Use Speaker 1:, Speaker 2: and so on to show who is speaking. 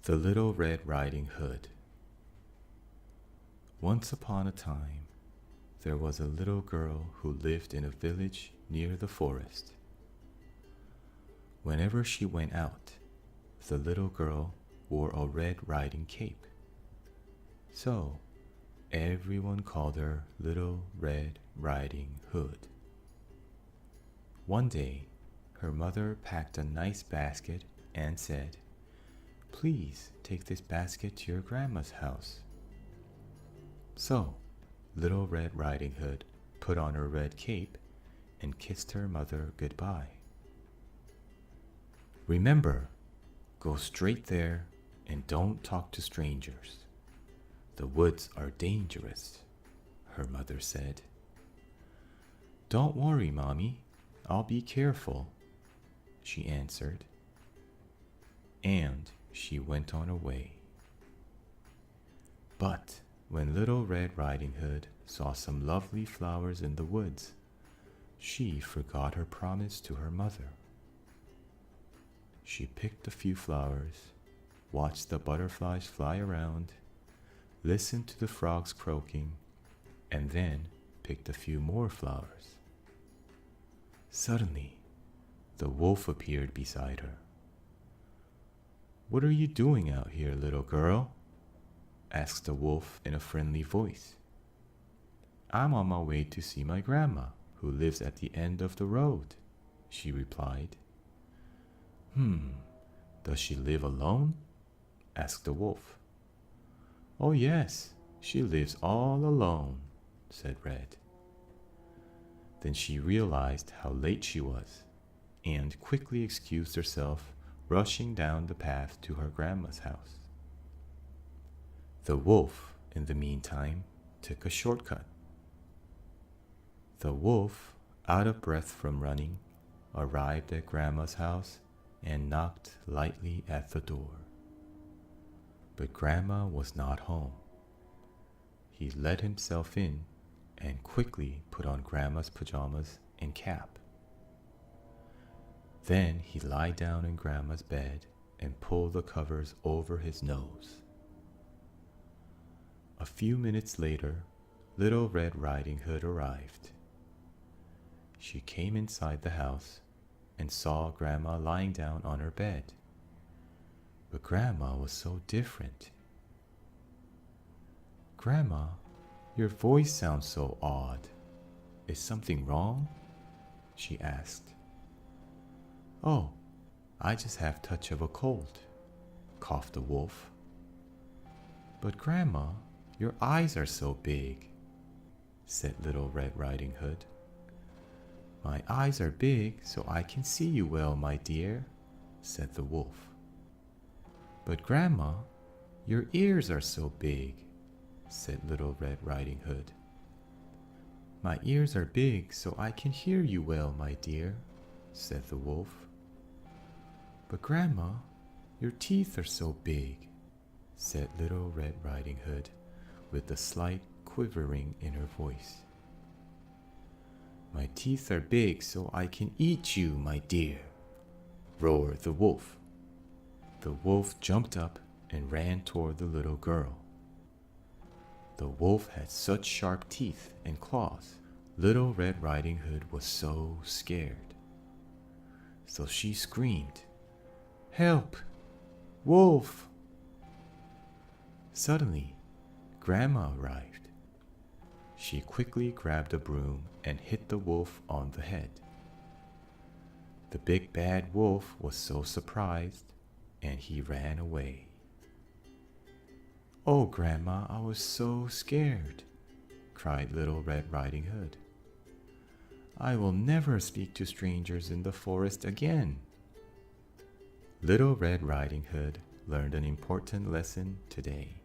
Speaker 1: The Little Red Riding Hood. Once upon a time, there was a little girl who lived in a village near the forest. Whenever she went out, the little girl wore a red riding cape. So, everyone called her Little Red Riding Hood. One day, her mother packed a nice basket and said, "Please take this basket to your grandma's house." So, Little Red Riding Hood put on her red cape and kissed her mother goodbye. "Remember, go straight there and don't talk to strangers. The woods are dangerous," her mother said. "Don't worry, Mommy, I'll be careful," she answered. And she went on her way. But when Little Red Riding Hood saw some lovely flowers in the woods, she forgot her promise to her mother. She picked a few flowers, watched the butterflies fly around, listened to the frogs croaking, and then picked a few more flowers. Suddenly, the wolf appeared beside her. "What are you doing out here, little girl?" asked the wolf in a friendly voice. "I'm on my way to see my grandma, who lives at the end of the road," she replied. Does she live alone?" asked the wolf. "Oh yes, she lives all alone," said Red. Then she realized how late she was, and quickly excused herself, rushing down the path to her grandma's house. The wolf, in the meantime, took a shortcut. The wolf, out of breath from running, arrived at Grandma's house and knocked lightly at the door. But Grandma was not home. He let himself in and quickly put on Grandma's pajamas and cap. Then he lied down in Grandma's bed and pulled the covers over his nose. A few minutes later, Little Red Riding Hood arrived. She came inside the house and saw Grandma lying down on her bed. But Grandma was so different. "Grandma, your voice sounds so odd. Is something wrong?" she asked. "Oh, I just have a touch of a cold," coughed the wolf. "But Grandma, your eyes are so big," said Little Red Riding Hood. "My eyes are big so I can see you well, my dear," said the wolf. "But Grandma, your ears are so big," said Little Red Riding Hood. "My ears are big so I can hear you well, my dear," said the wolf. "But Grandma, your teeth are so big," said Little Red Riding Hood, with a slight quivering in her voice. "My teeth are big so I can eat you, my dear," roared the wolf. The wolf jumped up and ran toward the little girl. The wolf had such sharp teeth and claws, Little Red Riding Hood was so scared. So she screamed, "Help! Wolf!" Suddenly, Grandma arrived. She quickly grabbed a broom and hit the wolf on the head. The big bad wolf was so surprised, and he ran away. "Oh, Grandma, I was so scared," cried Little Red Riding Hood. "I will never speak to strangers in the forest again." Little Red Riding Hood learned an important lesson today.